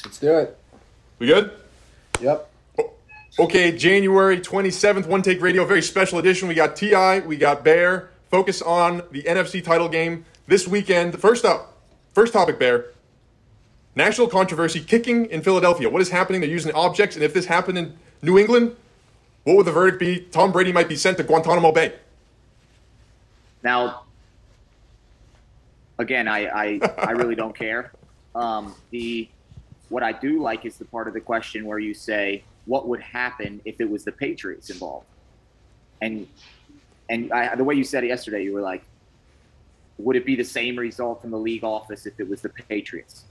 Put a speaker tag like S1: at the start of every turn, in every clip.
S1: Let's do it.
S2: We good?
S1: Yep.
S2: Okay, January 27th, OneTake Radio, very special edition. We got T.I., we got Boehr. Focus on the NFC title game this weekend. First topic, Boehr. National controversy, kicking in Philadelphia. What is happening? They're using objects, and if this happened in New England, what would the verdict be? Tom Brady might be sent to Guantanamo Bay.
S3: Now, again, I really don't care. What I do like is the part of the question where you say, what would happen if it was the Patriots involved? And the way you said it yesterday, you were like, would it be the same result from the league office if it was the Patriots?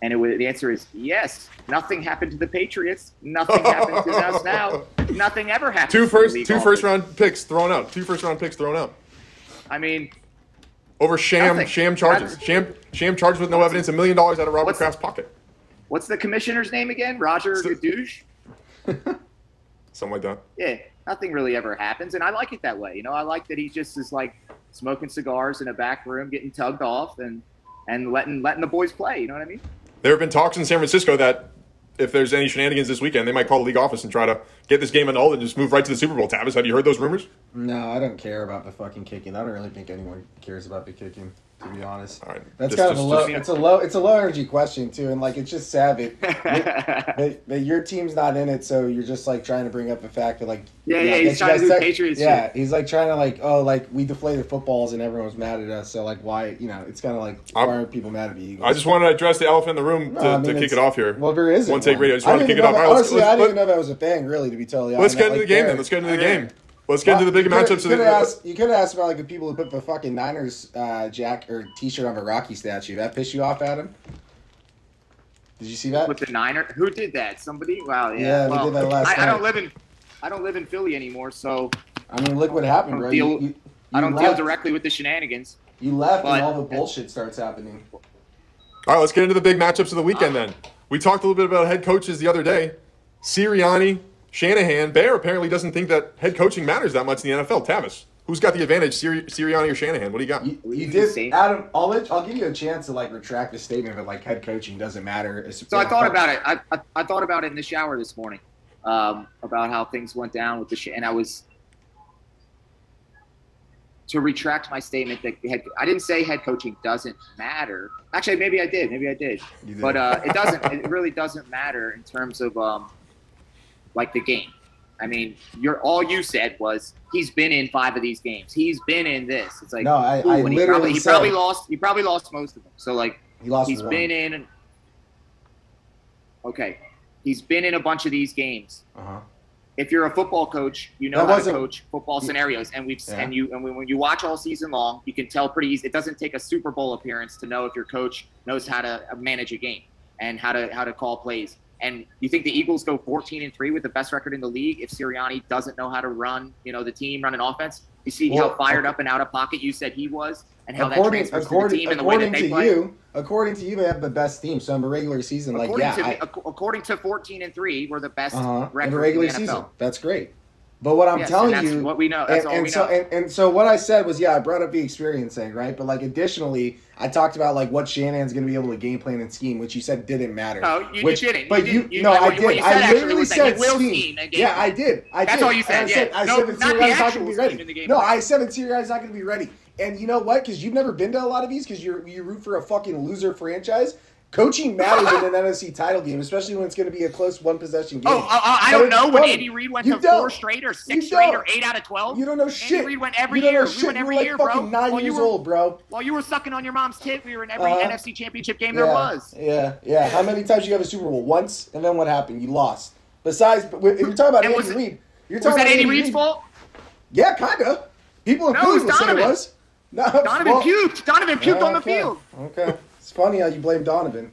S3: And the answer is yes. Nothing happened to the Patriots. Nothing happened to us now. Nothing ever happened. Two
S2: first round picks thrown out. I
S3: mean,
S2: over sham charges. Sham charges with no evidence. $1 million out of Robert Kraft's pocket.
S3: What's the commissioner's name again? Roger Gadouche?
S2: Something like that.
S3: Yeah, nothing really ever happens, and I like it that way. I like that he just is like smoking cigars in a back room, getting tugged off, and letting the boys play. You know what I mean?
S2: There have been talks in San Francisco that if there's any shenanigans this weekend, they might call the league office and try to get this game annulled and just move right to the Super Bowl. Tavis, have you heard those rumors?
S1: No, I don't care about the fucking kicking. I don't really think anyone cares about the kicking, to be honest.
S2: All right.
S1: That's it's a low energy question too, and like it's just sad that your team's not in it, so you're just like trying to bring up the fact that
S3: he's trying to do Patriots.
S1: Yeah, he's like trying to we deflated footballs and everyone was mad at us, so like why it's kind of like why aren't people mad at the Eagles?
S2: I just wanted to address the elephant in the room to kick it off here.
S1: Well, there isn't.
S2: OneTake Radio. I just wanted to kick it off.
S1: Honestly, I didn't even know that was a thing. Really, to be totally honest.
S2: Let's get into the game then. Let's get into the game. Let's get into the big matchups.
S1: You could have asked about like the people who put the fucking Niners jack or T-shirt on the Rocky statue. That pissed you off, Adam? Did you see that?
S3: With the Niner, who did that? Somebody? Wow, yeah.
S1: Yeah, we did that last night.
S3: I don't live in Philly anymore, so.
S1: I mean, look what happened, bro.
S3: I don't deal directly with the shenanigans.
S1: You left, and all the bullshit starts happening.
S2: All right, let's get into the big matchups of the weekend then. We talked a little bit about head coaches the other day. Sirianni, Shanahan. Boehr apparently doesn't think that head coaching matters that much in the NFL. Tavis, who's got the advantage, Sirianni or Shanahan? What do you got?
S1: You did, Adam. I'll give you a chance to retract the statement that head coaching doesn't matter.
S3: So I thought about it. I thought about it in the shower this morning about how things went down with and I was to retract my statement that I didn't say head coaching doesn't matter. Actually, maybe I did. But it doesn't. It really doesn't matter in terms of the game. I mean, all you said was he's been in 5 of these games. He's been in this. It's like
S1: no, I literally
S3: he probably lost. He probably lost most of them. So
S1: he's
S3: been in. Okay, he's been in a bunch of these games. If you're a football coach, you know how to coach football scenarios, and when you watch all season long, you can tell pretty easy. It doesn't take a Super Bowl appearance to know if your coach knows how to manage a game and how to call plays. And you think the Eagles go 14-3 with the best record in the league if Sirianni doesn't know how to run, the team, run an offense? You see how fired up and out of pocket you said he was, and how that transfers to the team and the way that they play.
S1: According to you, they have the best team. So in the regular season,
S3: according to 14-3, we're the best record
S1: in the regular season. That's great. But what I'm telling you,
S3: what we know. That's all we know.
S1: And so what I said was, I brought up the experience thing, right? But additionally, I talked about what Shanahan's going to be able to game plan and scheme, which you said didn't matter.
S3: No, you didn't.
S1: But I did. I literally said scheme. Yeah, I did.
S3: That's all you said.
S1: I said that Sirianni's not going to be ready. No, I said that Sirianni's not going to be ready. And you know what? Because you've never been to a lot of these, because you root for a fucking loser franchise. Coaching matters in an NFC title game, especially when it's going to be a close one-possession game.
S3: I don't know when Andy Reid went to 4 straight or 6 straight or 8 out of 12.
S1: You don't know shit.
S3: Andy Reid went every year. We went every year, bro.
S1: Fucking 9 years old, bro.
S3: While you were sucking on your mom's tit, we were in every NFC Championship game there was.
S1: Yeah. How many times did you have a Super Bowl? Once, and then what happened? You lost. Besides, if you're talking about Andy Reid,
S3: was that Andy Reid's fault?
S1: Yeah, kind of. People in Philly would say it was.
S3: No, Donovan puked. Donovan puked on the field.
S1: Okay. It's funny how you blame Donovan.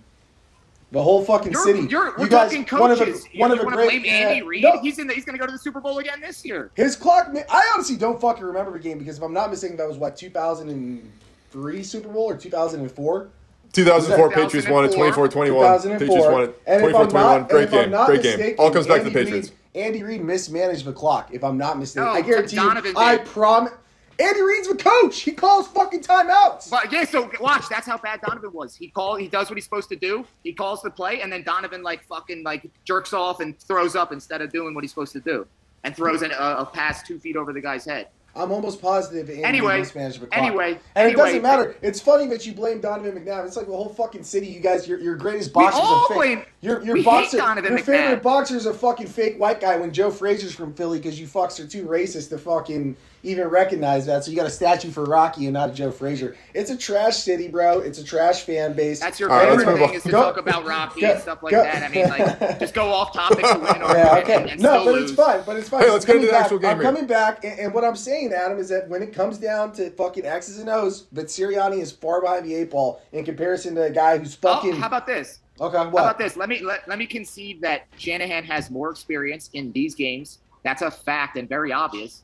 S1: The whole fucking city.
S3: We're talking coaches. You want to blame Andy Reid? No. He's going to go to the Super Bowl again this year.
S1: His clock. I honestly don't fucking remember the game because if I'm not mistaken, that was 2003 Super Bowl or 2004.
S2: 2004 Patriots won it 24-21. Patriots won it 24-21. Great game. All comes back to the Patriots.
S1: Andy Reid mismanaged the clock. If I'm not mistaken,
S3: no,
S1: I guarantee
S3: Donovan
S1: you. I promise. Andy Reid's the coach. He calls fucking timeouts.
S3: But yeah, so watch. That's how bad Donovan was. He does what he's supposed to do. He calls the play, and then Donovan fucking jerks off and throws up instead of doing what he's supposed to do, and throws a pass 2 feet over the guy's head.
S1: I'm almost positive Andy mismanaged the clock. It doesn't matter. It's funny that you blame Donovan McNabb. It's like the whole fucking city. You guys, your greatest boxers are fake. Your favorite boxer is a fucking fake white guy when Joe Frazier's from Philly because you fucks are too racist to fucking even recognize that. So you got a statue for Rocky and not a Joe Frazier. It's a trash city, bro. It's a trash fan base.
S3: That's your favorite thing is to talk about Rocky and stuff like that. I mean, just go off topic to win or and
S1: no, but
S3: lose.
S1: It's fine. But it's fine.
S2: Hey, let's get into the actual game.
S1: I'm coming back, and what I'm saying, Adam, is that when it comes down to fucking X's and O's, that Sirianni is far behind the 8 ball in comparison to a guy who's fucking.
S3: Oh, how about this?
S1: Okay, what?
S3: How about this? Let me concede that Shanahan has more experience in these games. That's a fact and very obvious.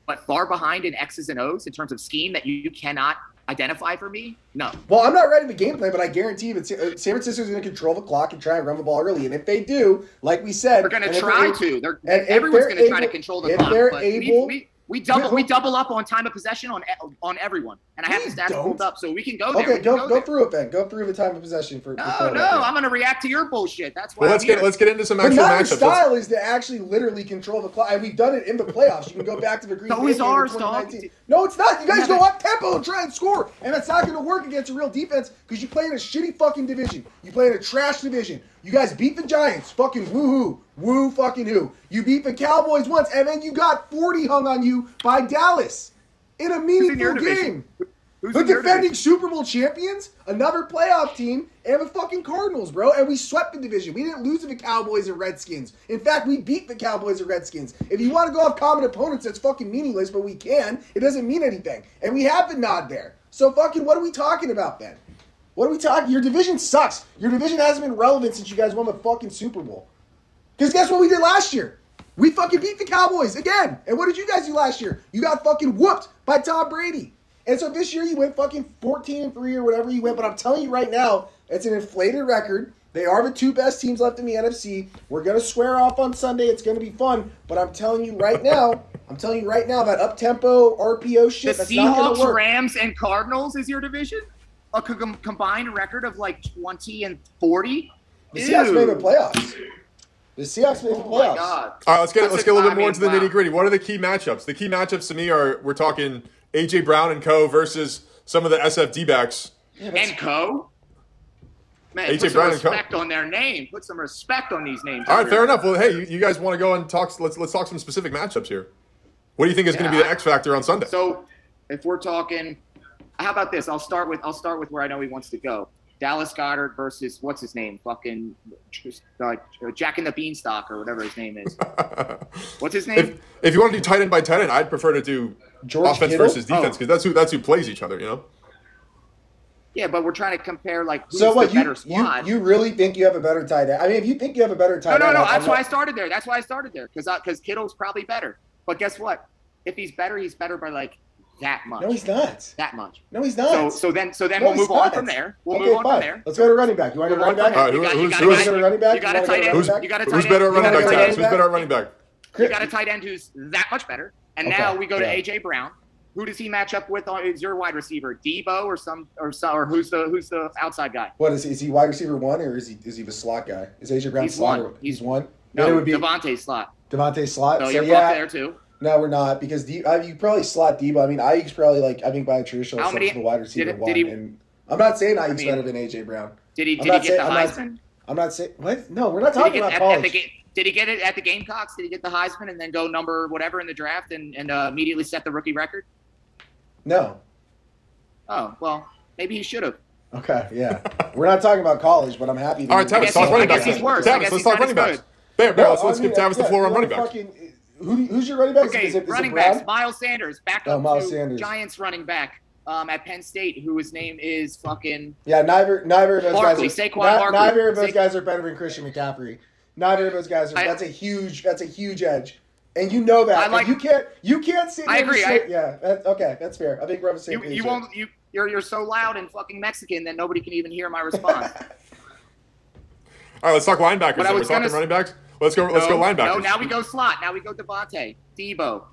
S3: But far behind in X's and O's in terms of scheme that you cannot identify for me? No.
S1: Well, I'm not writing the game plan, but I guarantee that San Francisco's going to control the clock and try and run the ball early. And if they do, like we said,
S3: they're going to try to. Everyone's going to try to control the clock.
S1: They're able.
S3: We double up on time of possession on everyone, and I have the stats pulled up so we can go there.
S1: Okay, go through it, Ben. Go through the time of possession for.
S3: No, I'm going to react to your bullshit. That's why.
S2: Well, let's get into some actual matchups.
S1: The style is to actually literally control the clock, and we've done it in the playoffs. You can go back to the Green Bay game in 2019. No, it's not. You guys go up tempo and try and score, and that's not going to work against a real defense because you play in a shitty fucking division. You play in a trash division. You guys beat the Giants. Fucking woohoo. Woo fucking who. You beat the Cowboys once, and then you got 40 hung on you by Dallas in a meaningful game. The defending Super Bowl champions, another playoff team, and the fucking Cardinals, bro. And we swept the division. We didn't lose to the Cowboys and Redskins. In fact, we beat the Cowboys and Redskins. If you want to go off common opponents, that's fucking meaningless, but we can. It doesn't mean anything. And we have the nod there. So fucking what are we talking about then? What are we talking? Your division sucks. Your division hasn't been relevant since you guys won the fucking Super Bowl. Because guess what we did last year? We fucking beat the Cowboys again. And what did you guys do last year? You got fucking whooped by Tom Brady. And so this year you went fucking 14-3 or whatever you went. But I'm telling you right now, it's an inflated record. They are the 2 best teams left in the NFC. We're going to square off on Sunday. It's going to be fun. But I'm telling you right now, that up-tempo RPO shit, that's not going to work.
S3: The Seahawks, Rams, and Cardinals is your division? A combined record of 20 and 40?
S1: The Seahawks made the playoffs. The Seahawks made the playoffs.
S3: Oh my God.
S2: All right, let's get a little bit more into the nitty-gritty. What are the key matchups? The key matchups to me are, we're talking A.J. Brown and co. versus some of the SF D-backs.
S3: Yeah, and co? Man,
S2: A.J. Brown and co.
S3: Put some respect on their name. Put some respect on these names.
S2: All right, fair enough. Well, hey, you guys want to go and talk? Let's talk some specific matchups here. What do you think is going to be the X factor on Sunday?
S3: So, if we're talking, how about this? I'll start with where I know he wants to go. Dallas Goedert versus what's his name? Fucking Jack and the Beanstalk or whatever his name is. What's his name?
S2: If you want to do tight end by tight end, I'd prefer to do offense versus defense because that's who plays each other. You know.
S3: Yeah, but we're trying to compare who's the better squad.
S1: You really think you have a better tight end? I mean, if you think you have a better tight end,
S3: no. That's why I started there. Because Kittle's probably better. But guess what? If he's better by that much.
S1: No, he's not.
S3: That much.
S1: No, he's not.
S3: So then we'll move on from there. We'll move on from there.
S1: Let's go to running back. You want to go running back?
S2: All right, who's
S1: running back?
S3: You got a tight end.
S2: Who's better at running back? Who's better at running back?
S3: You got a tight end who's that much better. And now we go to A.J. Brown. Who does he match up with? Is your wide receiver Debo or who's the outside guy?
S1: What is he? Is he wide receiver 1 or is he the slot guy? Is A.J. Brown slot? He's 1.
S3: No, it would be Devontae slot.
S1: Devontae slot.
S3: So you're both there too.
S1: No, we're not because you probably slot Debo. I mean, Ayuk's probably I think by a traditional sense the wide receiver 1. And I'm not saying Ayuk's better than A.J. Brown.
S3: Did he get the Heisman?
S1: I'm not saying what? No, we're not talking about college.
S3: Did he get it at the Gamecocks? Did he get the Heisman and then go number whatever in the draft and immediately set the rookie record?
S1: No.
S3: Oh, well, maybe he should have.
S1: Okay, yeah. We're not talking about college, but I'm happy.
S2: All right, Tavis, talk running backs.
S3: Tavis,
S2: let's talk running backs. Bear, let's give Tavis the floor on running backs.
S1: Who's your running back?
S3: Okay, running backs. Miles Sanders, backup to Giants running back at Penn State, whose name is fucking...
S1: Yeah, neither of those
S3: Barkley,
S1: guys
S3: Saquon Barkley.
S1: Neither of those guys are better than Christian McCaffrey. Neither of those guys are... That's a huge edge. And you know that. You can't sit there.
S3: I agree.
S1: Okay, that's fair. I think we're on the same page.
S3: You're so loud and fucking Mexican that nobody can even hear my response.
S2: All right, let's talk linebackers. We're talking running backs. Let's go linebackers.
S3: No, now we go slot. Now we go Devontae, Debo,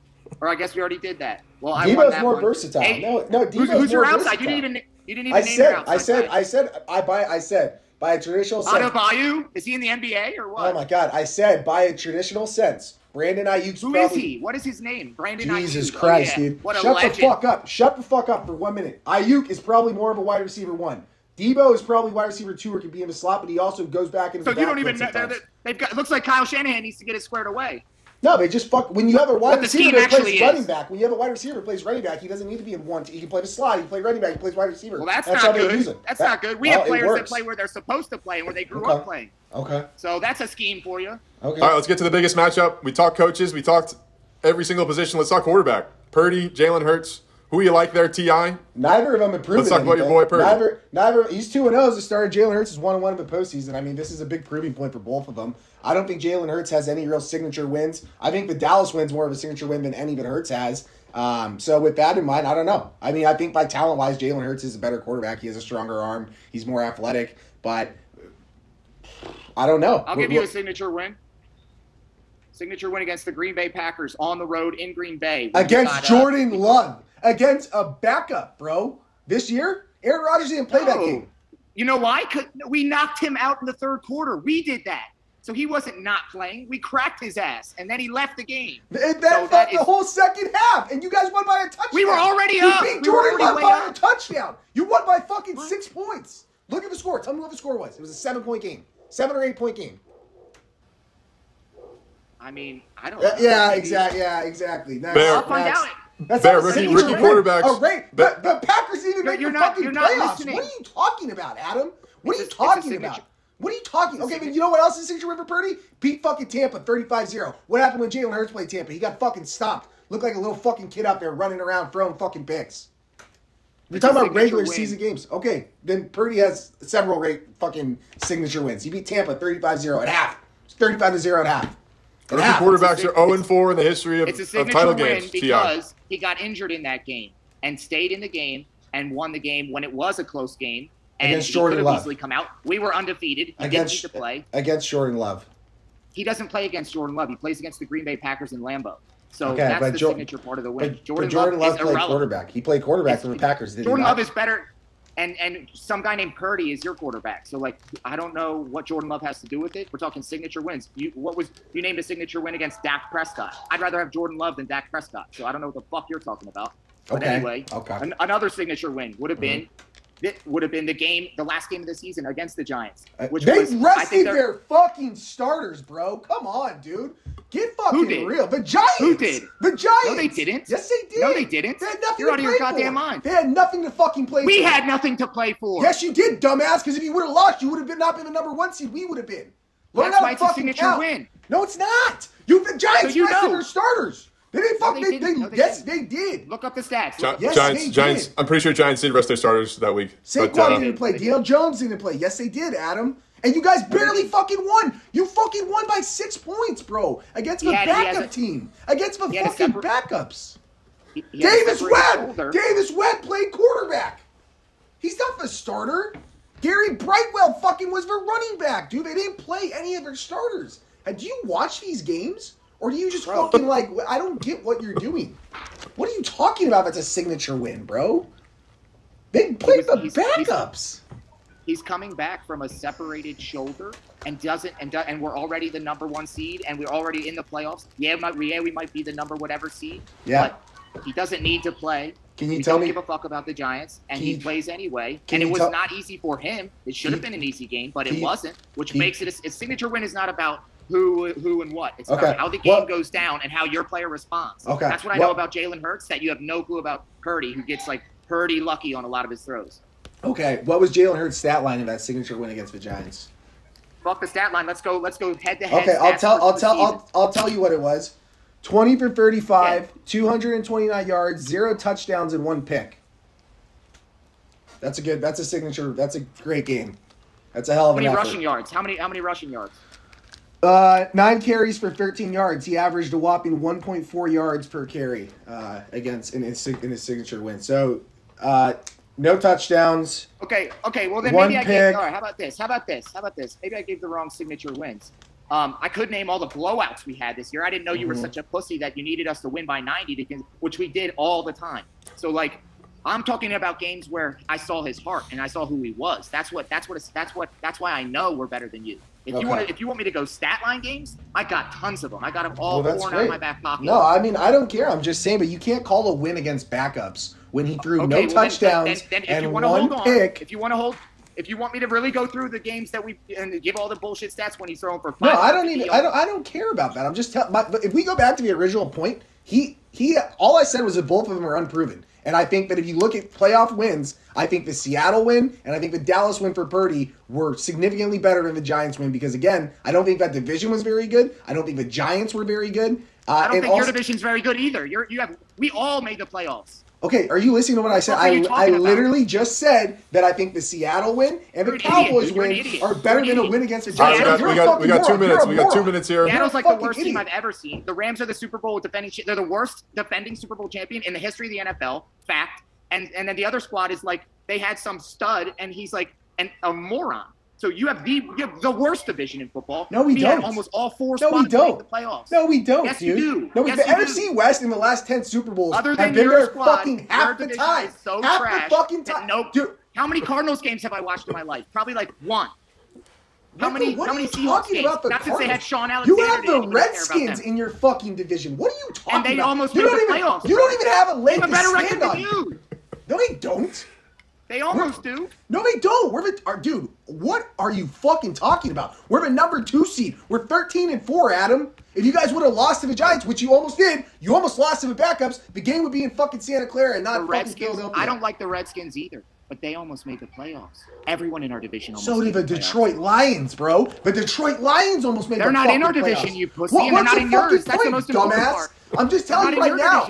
S3: Or I guess we already did that. Well, I won
S1: Debo's
S3: that
S1: more
S3: one.
S1: versatile.
S3: Hey,
S1: No, Debo's
S3: who's your
S1: more
S3: outside?
S1: versatile.
S3: You didn't even name your outside.
S1: I said by a traditional sense.
S3: Adebayo? Is he in the NBA or what?
S1: Oh my God! I said by a traditional sense. Brandon Ayuk's
S3: Who
S1: probably...
S3: is he? What is his name? Brandon Ayuk.
S1: Jesus Christ, dude.
S3: What a
S1: Shut
S3: legend.
S1: the fuck up. Shut the fuck up for 1 minute. Ayuk is probably more of a wide receiver 1. Debo is probably wide receiver 2 or can be in the slot, but he also goes back into the
S3: backfield. So you don't even
S1: know.
S3: it looks like Kyle Shanahan needs to get it squared away.
S1: No, they just fuck. When you have a wide receiver that plays running
S3: is.
S1: back, when you have a wide receiver that plays running back, he doesn't need to be in one. He can play the slot. He can play running back. He plays wide receiver.
S3: Well, that's not good. That's not good. We have players that play where they're supposed to play and where they grew up playing.
S1: Okay.
S3: So that's a scheme for you.
S1: Okay.
S2: All right, let's get to the biggest matchup. We talked coaches. We talked every single position. Let's talk quarterback. Purdy, Jalen Hurts. Who you like there, T.I.?
S1: Neither of them improved.
S2: Let's talk about your boy Purdy.
S1: Neither. He's 2-0 as a starter. Jalen Hurts is 1-1 in the postseason. I mean, this is a big proving point for both of them. I don't think Jalen Hurts has any real signature wins. I think the Dallas win's more of a signature win than any that Hurts has. So with that in mind, I don't know. I mean, I think by talent-wise, Jalen Hurts is a better quarterback. He has a stronger arm. He's more athletic. But I don't know.
S3: I'll give you a signature win. Signature win against the Green Bay Packers on the road in Green Bay.
S1: Against Jordan Love. Against a backup, bro. This year, Aaron Rodgers didn't play that game.
S3: You know why? Because we knocked him out in the third quarter. We did that. So he wasn't not playing. We cracked his ass, and then he left the game.
S1: That fucked the whole second half, and you guys won by a touchdown.
S3: We were already up.
S1: You beat Jordan Love by a touchdown. You won by fucking 6 points. Look at the score. Tell me what the score was. It was a 7-point game. 7 or 8 point game.
S3: I mean, I don't know.
S1: Yeah, exactly.
S3: I'll find out.
S2: That's rookie quarterbacks.
S1: Oh, right. The Packers didn't even make the fucking playoffs.
S3: Listening.
S1: What are you talking about, Adam? What are you talking about? What are you talking? Okay, but you know what else is signature win for Purdy? Beat fucking Tampa 35-0. What happened when Jalen Hurts played Tampa? He got fucking stomped. Looked like a little fucking kid out there running around throwing fucking picks. We're talking about regular season games. Okay, then Purdy has several great fucking signature wins. He beat Tampa 35-0 at half. It's 35-0 at half.
S2: Rookie quarterbacks are 0-4 in the history of title games.
S3: Because he got injured in that game and stayed in the game and won the game when it was a close game. And
S1: against Jordan Love.
S3: Easily come out. We were undefeated. He didn't need to play.
S1: Against Jordan Love.
S3: He doesn't play against Jordan Love. He plays against the Green Bay Packers in Lambeau. So that's the signature part of the win.
S1: Jordan Love played quarterback. He played quarterback for the Packers.
S3: Jordan Love is better. And some guy named Purdy is your quarterback. So, I don't know what Jordan Love has to do with it. We're talking signature wins. You named a signature win against Dak Prescott. I'd rather have Jordan Love than Dak Prescott. So I don't know what the fuck you're talking about. But anyway, another signature win would have been the last game of the season against the Giants.
S1: They rested their fucking starters, bro. Come on, dude. Get fucking real. The Giants.
S3: Who did?
S1: The Giants.
S3: No, they didn't.
S1: Yes, they did.
S3: No, they didn't.
S1: They had nothing
S3: You're
S1: to
S3: out of
S1: play
S3: your goddamn
S1: for.
S3: mind.
S1: They had nothing to fucking play for.
S3: We had nothing to play for.
S1: Yes, you did, dumbass, because if you would have lost, you would have not been the number 1 seed. We would have been.
S3: That's why it's a signature win.
S1: No, it's not. The Giants rested their starters. They didn't fucking. Yes, they did.
S3: Look up the stats.
S2: Giants. I'm pretty sure Giants did rest their starters that week.
S1: Saquon didn't play. Daniel Jones didn't play. Yes, they did, Adam. And you guys barely fucking won. You fucking won by 6 points, bro. Against the backup team. Against the fucking backups. Davis Webb played quarterback. He's not the starter. Gary Brightwell fucking was the running back, dude. They didn't play any of their starters. And do you watch these games? Or do you just fucking I don't get what you're doing. What are you talking about that's a signature win, bro? They played the backups.
S3: He's coming back from a separated shoulder and we're already the number 1 seed and we're already in the playoffs. We might be the number whatever seed.
S1: Yeah.
S3: But he doesn't need to play.
S1: Can you tell me?
S3: Don't give a fuck about the Giants, and he plays anyway. And it was not easy for him. It should have been an easy game, but it wasn't, which makes it a signature win. Is not about who and what. It's about how the game goes down and how your player responds.
S1: Okay.
S3: That's what I know about Jalen Hurts that you have no clue about Purdy, who gets Purdy lucky on a lot of his throws.
S1: Okay, what was Jalen Hurts' stat line in that signature win against the Giants?
S3: Fuck the stat line. Let's go head to head.
S1: Okay, I'll tell you what it was. 20 for 35, 229 yards, 0 touchdowns, and 1 pick. That's a signature. That's a great game. That's a hell of an effort.
S3: How many rushing yards? How many rushing yards?
S1: 9 carries for 13 yards. He averaged a whopping 1.4 yards per carry in his signature win. So, no touchdowns.
S3: Okay. Well, then
S1: one
S3: maybe
S1: pick.
S3: All right. How about this? Maybe I gave the wrong signature wins. I could name all the blowouts we had this year. I didn't know you were such a pussy that you needed us to win by 90, which we did all the time. So like, I'm talking about games where I saw his heart and I saw who he was. That's why I know we're better than you. If you want me to go stat line games, I got tons of them. I got them all pouring out of my back pocket.
S1: No, I mean, I don't care. I'm just saying, but you can't call a win against backups when he threw no touchdowns and one pick.
S3: If you want me to really go through the games and give all the bullshit stats when he's throwing for 5.
S1: No, I don't care about that. I'm just telling. But if we go back to the original point, he all I said was that both of them are unproven. And I think that if you look at playoff wins, I think the Seattle win and I think the Dallas win for Purdy were significantly better than the Giants win because, again, I don't think that division was very good. I don't think the Giants were very good.
S3: I don't think your division's very good either. We all made the playoffs.
S1: Okay, are you listening to what I said? I literally just said that I think the Seattle win and the Cowboys win are better than a win against the Giants.
S2: We got 2 minutes. We got 2 minutes here.
S3: Seattle's like the worst team I've ever seen. The Rams are the Super Bowl defending. They're the worst defending Super Bowl champion in the history of the NFL. Fact. And then the other squad is like they had some stud and he's like a moron. So you have the worst division in football.
S1: No, we don't.
S3: Had almost all 4 squads make the playoffs.
S1: No, we don't,
S3: yes,
S1: dude.
S3: You do.
S1: No,
S3: yes,
S1: the NFC West in the last 10 Super Bowls have been there fucking half the time.
S3: So
S1: half
S3: trash
S1: the fucking time.
S3: Nope.
S1: Dude.
S3: How many Cardinals games have I watched in my life? Probably like 1. How many Seahawks games?
S1: About the
S3: Not since they had Sean Alexander.
S1: You have the Redskins in your fucking division. What are you talking about?
S3: And they almost made the playoffs.
S1: You don't even have a leg to
S3: better
S1: stand
S3: record than you.
S1: No, they don't.
S3: They almost do.
S1: No, they don't. Dude, what are you fucking talking about? We're the number 2 seed. We're 13-4, Adam. If you guys would have lost to the Giants, which you almost did, you almost lost to the backups. The game would be in fucking Santa Clara and not fucking Philadelphia.
S3: I don't like the Redskins either, but they almost made the playoffs. Everyone in our division almost
S1: So did the Detroit Lions, bro. The Detroit Lions almost made the playoffs.
S3: They're not in our division, you pussy, and they're not in yours. That's the most important part.
S1: I'm just telling you right now.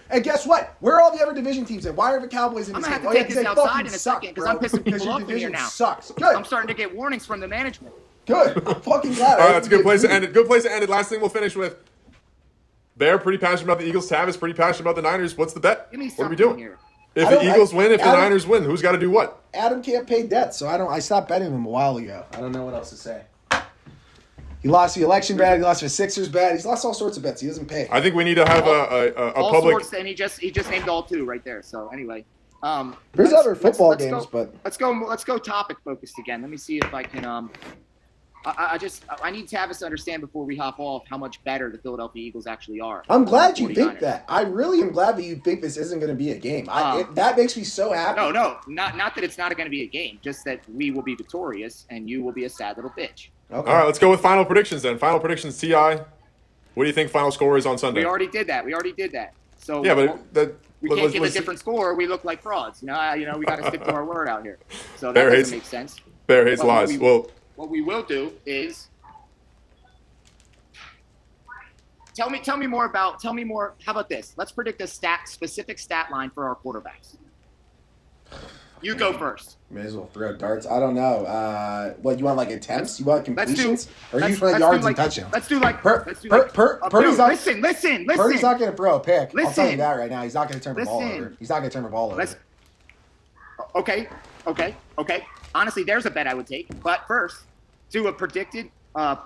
S1: And guess what? Where are all the other division teams at? Why are the Cowboys in this game?
S3: I'm going to have to take this outside in a second because I'm pissing people off in here now.
S1: Sucks. Good.
S3: I'm starting to get warnings from the management.
S1: Good. I'm fucking glad.
S2: All right, that's a good place to end it. Good place to end it. Last thing we'll finish with. Bear, pretty passionate about the Eagles. Tavis, pretty passionate about the Niners. What's the bet? What are we doing here? If the Eagles win, if the Niners win, who's got to do what?
S1: Adam can't pay debt, so I stopped betting him a while ago. I don't know what else to say. He lost the election bet. He lost the Sixers bet. He's lost all sorts of bets. He doesn't pay.
S2: I think we need to have a
S3: all
S2: public.
S3: Sorts, and he just named all 2 right there. So anyway,
S1: there's other football games, but
S3: let's go topic focused again. Let me see if I can. I need Tavis to understand before we hop off how much better the Philadelphia Eagles actually are.
S1: I'm glad you think that. I really am glad that you think this isn't going to be a game. That makes me so happy.
S3: No, not that it's not going to be a game. Just that we will be victorious and you will be a sad little bitch.
S2: Okay. All right, let's go with final predictions then. Final predictions, T.I. What do you think final score is on Sunday?
S3: We already did that. So
S2: yeah, but
S3: we can't give a different score. We look like frauds. We got to stick to our word out here. So that doesn't make sense.
S2: Bear hates lies.
S3: What we will do is tell me more. How about this? Let's predict a specific stat line for our quarterbacks. You go first.
S1: May as well throw darts. I don't know. What you want, like attempts? You want completions? Or you want yards and touchdowns?
S3: Let's do like
S1: Purdy's not.
S3: Listen.
S1: Purdy's not going to throw a pick.
S3: Listen.
S1: I'll tell you that right now. He's not going to turn the ball over. He's not going to turn the ball over.
S3: Okay. Honestly, there's a bet I would take. But first, do a predicted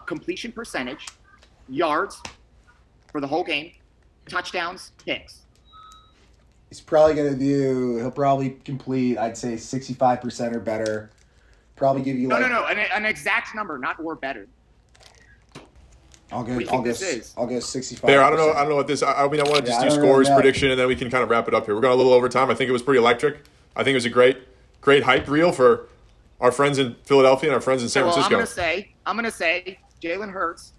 S3: completion percentage, yards for the whole game, touchdowns, picks.
S1: He's probably going to he'll probably complete, I'd say, 65% or better. Probably give you
S3: No, an exact number, not or better.
S1: I'll go 65%.
S2: Bear, I don't know what this, I mean, I want to just do scores, prediction, and then we can kind of wrap it up here. We're going a little over time. I think it was pretty electric. I think it was a great hype reel for our friends in Philadelphia and our friends in San Francisco.
S3: I'm going to say Jalen Hurts.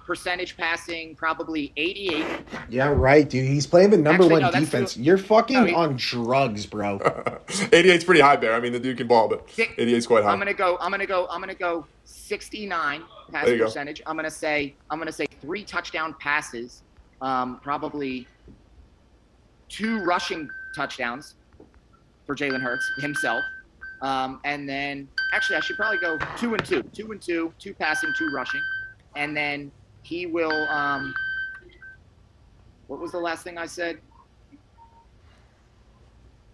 S3: Percentage passing, probably 88.
S1: Yeah, right, dude. He's playing the number one defense. You're fucking on drugs, bro.
S2: 88's pretty high, Bear. I mean, the dude can ball, but 88's quite high.
S3: I'm gonna go 69 passing percentage. I'm gonna say 3 touchdown passes, probably 2 rushing touchdowns for Jalen Hurts himself. And then actually I should probably go 2 and 2. 2 and 2, 2 passing, 2 rushing. And then he will what was the last thing I said?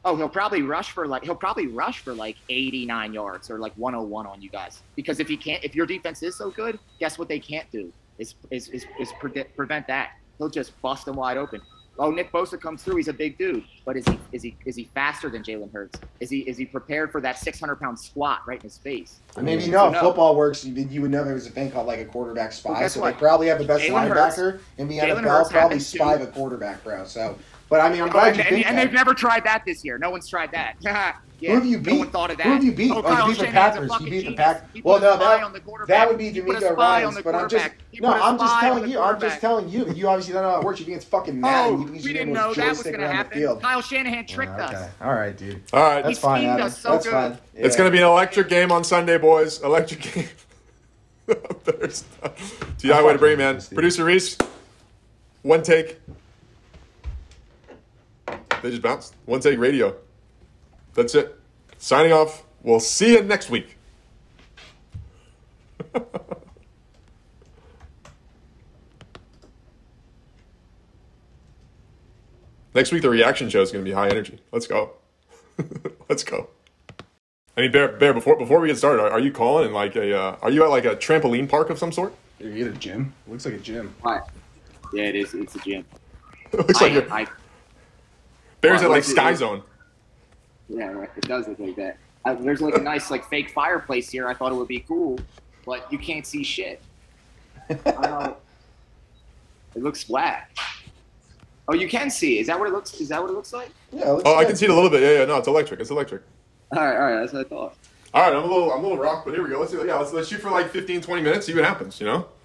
S3: Oh, he'll probably rush for like 89 yards or like 101 on you guys. Because if your defense is so good, guess what they can't do is prevent that. He'll just bust them wide open. Oh, Nick Bosa comes through. He's a big dude, but is he faster than Jalen Hurts? Is he prepared for that 600-pound squat right in his face?
S1: I mean, football works. You would know there was a thing called like a quarterback spy. Well, so they probably have the best linebacker in the NFL. Probably spy the quarterback, bro. So, but I mean, I'm glad you think that.
S3: And they've never tried that this year. No one's tried that.
S1: Yeah, who have you beat?
S3: No one thought of that.
S1: Who have you beat?
S3: Oh,
S1: you beat the Packers. You beat the Packers. Well, no, that would be D'Amico Ryans. But I'm just telling you. You obviously don't know how it works. You think it's fucking mad.
S3: We didn't know that was going to happen. Kyle Shanahan tricked us.
S1: All right, dude.
S2: All right,
S1: that's fine. Adam. That's fine.
S2: Yeah. It's going to be an electric game on Sunday, boys. Electric game. T.I. way to bring it, man. Producer Reese, one take. They just bounced. OneTake Radio. That's it. Signing off. We'll see you next week. Next week, the reaction show is going to be high energy. Let's go. Let's go. I mean, Bear, before we get started, are you calling in like are you at like a trampoline park of some sort?
S1: Are you at a gym? It looks like a gym.
S3: Right. Yeah, it is. It's a gym.
S2: It looks like Bear's at like Sky Zone.
S3: Yeah, right. It does look like that. There's like a nice like fake fireplace here. I thought it would be cool, but you can't see shit. I don't know. It looks flat. Oh, you can see. Is that what it looks? Is that what it looks like?
S1: Yeah.
S2: I can see it a little bit. Yeah. No, it's electric. It's electric.
S3: All right. That's what I thought.
S2: All right. I'm a little rocked, but here we go. Let's shoot for like 15, 20 minutes. See what happens. You know.